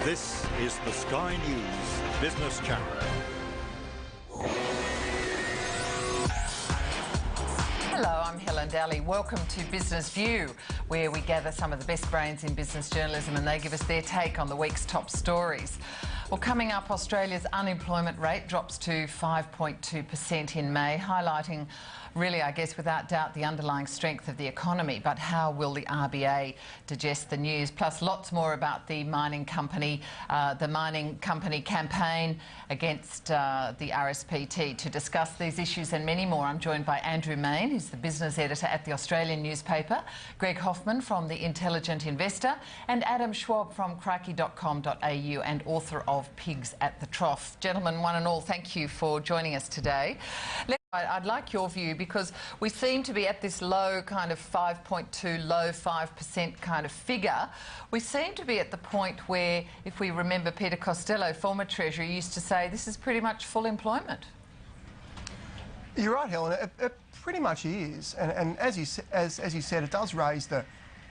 This is the Sky News Business Channel. Hello, I'm Helen Daly. Welcome to Business View, where we gather some of the best brains in business journalism and they give us their take on the week's top stories. Well, coming up, Australia's unemployment rate drops to 5.2% in May, highlighting really, I guess, without doubt, the underlying strength of the economy. But how will the RBA digest the news? Plus, lots more about the mining company campaign against the RSPT. To discuss these issues and many more, I'm joined by Andrew Main, who's the business editor at the Australian newspaper, Greg Hoffman from The Intelligent Investor, and Adam Schwab from crikey.com.au and author of Pigs at the Trough. Gentlemen, one and all, thank you for joining us today. I'd like your view, because we seem to be at this low kind of 5.2, low 5% kind of figure. We seem to be at the point where, if we remember Peter Costello, former Treasurer, used to say this is pretty much full employment. You're right, Helen. It pretty much is. And as you said, it does raise the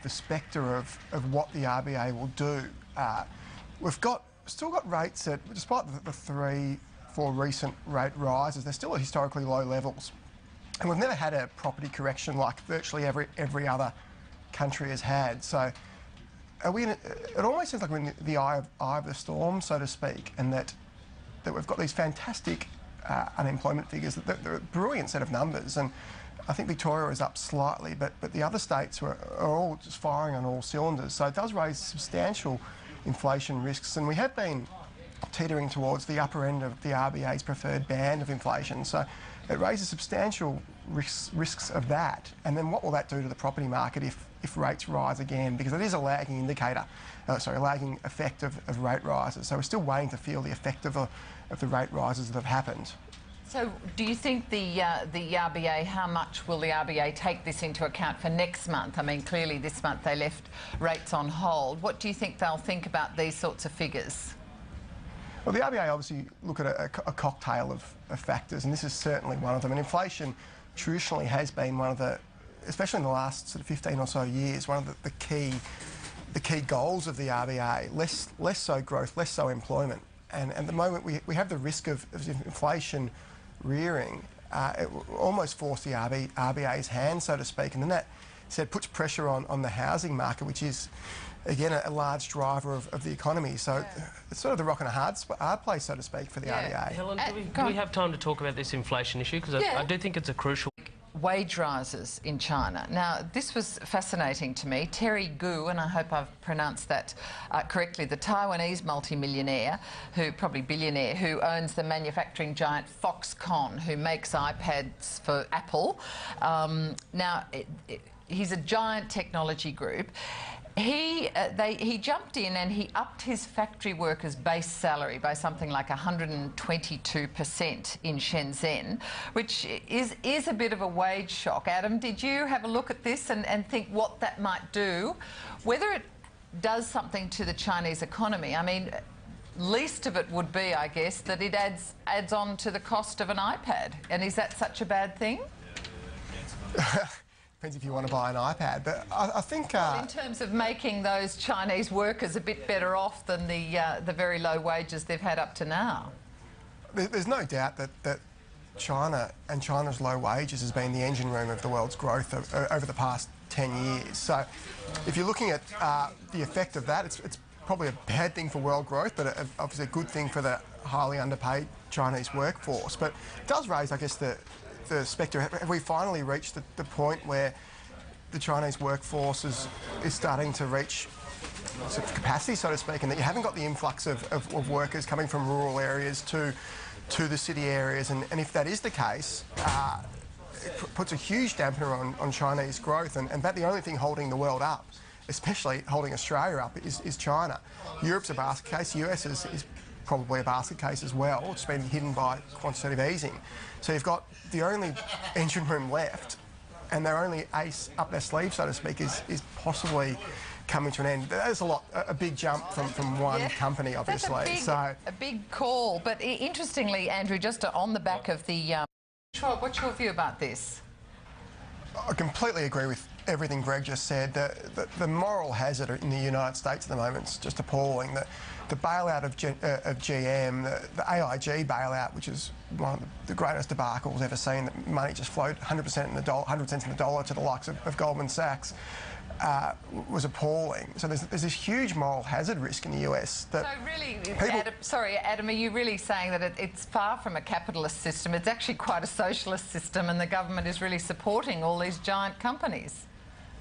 spectre of what the RBA will do. We've still got rates that, despite the 3-4 recent rate rises, they're still at historically low levels. And we've never had a property correction like virtually every other country has had. So it almost seems like we're in the eye of the storm, so to speak, and that we've got these fantastic unemployment figures. They're a brilliant set of numbers. And I think Victoria is up slightly, but the other states are all just firing on all cylinders. So it does raise substantial inflation risks, and we have been teetering towards the upper end of the RBA's preferred band of inflation. So it raises substantial risks of that. And then what will that do to the property market if rates rise again? Because it is a lagging indicator, lagging effect of rate rises. So we're still waiting to feel the effect of the rate rises that have happened. So do you think the RBA, how much will the RBA take this into account for next month? I mean, clearly this month they left rates on hold. What do you think they'll think about these sorts of figures? Well, the RBA obviously look at a cocktail of factors, and this is certainly one of them. And inflation traditionally has been one of the, especially in the last sort of 15 or so years, one of the key goals of the RBA. Less so growth, less so employment. And at the moment we have the risk of inflation rearing. It will almost force the RBA's hand, so to speak, and then that puts pressure on the housing market, which is, again, a large driver of the economy. So it's sort of the rock and a hard place, so to speak, for the RBA. Helen, do we have time to talk about this inflation issue? Because I do think it's a crucial... Wage rises in China. Now, this was fascinating to me. Terry Gu, and I hope I've pronounced that correctly, the Taiwanese multimillionaire, probably billionaire, who owns the manufacturing giant Foxconn, who makes iPads for Apple. Now, he's a giant technology group. He jumped in and he upped his factory workers' base salary by something like 122% in Shenzhen, which is a bit of a wage shock. Adam, did you have a look at this and think what that might do? Whether it does something to the Chinese economy, I mean, least of it would be, I guess, that it adds on to the cost of an iPad. And is that such a bad thing? Depends if you want to buy an iPad, but I think... Well, in terms of making those Chinese workers a bit better off than the very low wages they've had up to now. There's no doubt that China and China's low wages has been the engine room of the world's growth over the past 10 years. So if you're looking at the effect of that, it's probably a bad thing for world growth, but obviously a good thing for the highly underpaid Chinese workforce. But it does raise, I guess, the spectre. Have we finally reached the point where the Chinese workforce is starting to reach sort of capacity, so to speak, and that you haven't got the influx of workers coming from rural areas to the city areas? And if that is the case, it puts a huge dampener on Chinese growth, and that the only thing holding the world up, especially holding Australia up, is China. Europe's a basket case. The US is probably a basket case as well. It's been hidden by quantitative easing. So you've got the only engine room left, and their only ace up their sleeve, so to speak, is possibly coming to an end. That's a big jump from one company, obviously. That's a big call. But interestingly, Andrew, just on the back of the... Schwab, what's your view about this? I completely agree with everything Greg just said. The moral hazard in the United States at the moment is just appalling. The bailout of GM, the AIG bailout, which is one of the greatest debacles ever seen, that money just flowed 100 cents in the dollar to the likes of Goldman Sachs, was appalling. So there's this huge moral hazard risk in the US. That so really, Adam, are you really saying that it's far from a capitalist system? It's actually quite a socialist system, and the government is really supporting all these giant companies?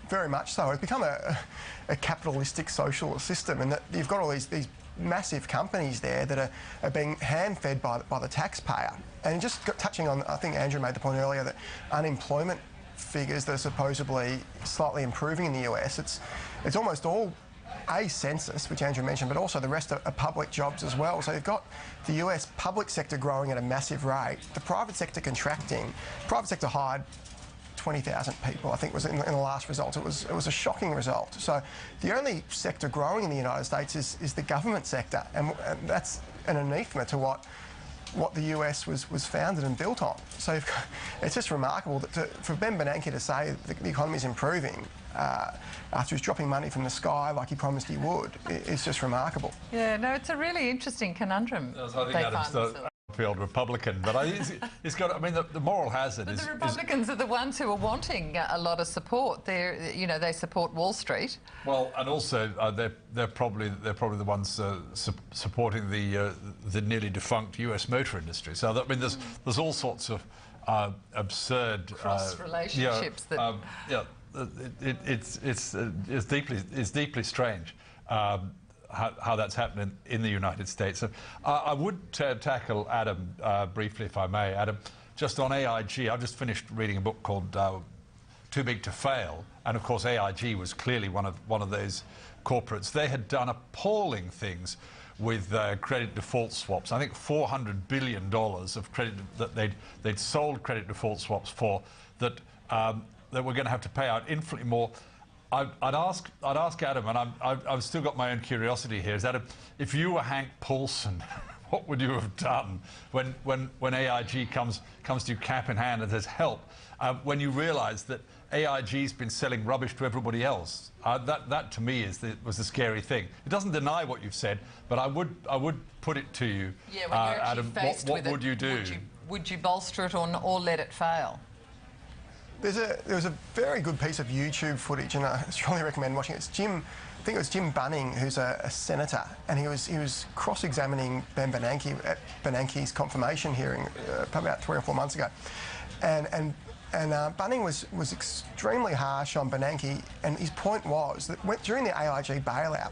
Very much so. It's become a capitalistic socialist system, and that you've got all these massive companies there that are being hand-fed by the taxpayer. And just touching on, I think Andrew made the point earlier, that unemployment figures that are supposedly slightly improving in the US, it's almost all census, which Andrew mentioned, but also the rest are public jobs as well. So you've got the US public sector growing at a massive rate, the private sector contracting. Private sector hired 20,000 people, I think, was in the last result. It was a shocking result. So the only sector growing in the United States is the government sector, and that's an anathema to what the US was founded and built on. So it's just remarkable that for Ben Bernanke to say that the economy is improving after he's dropping money from the sky like he promised he would, it's just remarkable. Yeah, no, it's a really interesting conundrum. I think Adam's field Republican, but he's got. I mean, the moral hazard but the Republicans are the ones who are wanting a lot of support. They support Wall Street. Well, and also they're probably the ones supporting the nearly defunct US motor industry. So I mean, there's all sorts of absurd cross relationships that. It's deeply strange. How that's happening in the United States. So, I would tackle Adam briefly, if I may. Adam, just on AIG, I've just finished reading a book called Too Big to Fail, and of course AIG was clearly one of those corporates. They had done appalling things with credit default swaps. I think $400 billion of credit that they'd sold credit default swaps for that that were going to have to pay out infinitely more. I'd ask Adam, and I've still got my own curiosity here. Is Adam, if you were Hank Paulson, what would you have done when AIG comes to you cap in hand and says help? When you realise that AIG's been selling rubbish to everybody else, that to me was the scary thing. It doesn't deny what you've said, but I would put it to you, yeah, when you're Adam. What would you do? Would you bolster it or let it fail? There was a very good piece of YouTube footage, and I strongly recommend watching it. I think it was Jim Bunning, who's a senator, and he was cross-examining Ben Bernanke at Bernanke's confirmation hearing about 3 or 4 months ago, and Bunning was extremely harsh on Bernanke, and his point was that during the AIG bailout,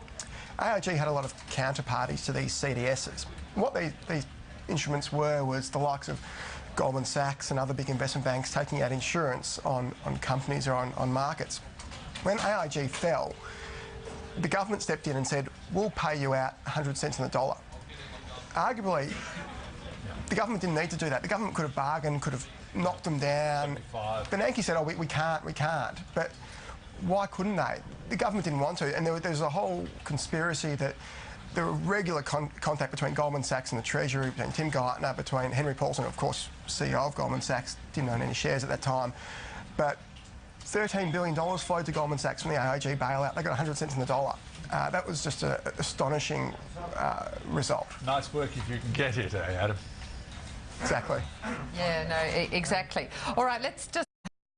AIG had a lot of counterparties to these CDSs. What these instruments was the likes of Goldman Sachs and other big investment banks taking out insurance on companies or on markets. When AIG fell, the government stepped in and said, we'll pay you out 100 cents on the dollar. Arguably, the government didn't need to do that. The government could have bargained, could have knocked them down. 75. Bernanke said, oh, we can't. But why couldn't they? The government didn't want to, and there was a whole conspiracy that there were regular contact between Goldman Sachs and the Treasury, between Tim Geithner, between Henry Paulson, of course, CEO of Goldman Sachs, didn't own any shares at that time. But $13 billion flowed to Goldman Sachs from the AIG bailout. They got 100 cents on the dollar. That was just an astonishing result. Nice work if you can get it, Adam? Exactly. Yeah, no, exactly. All right, let's just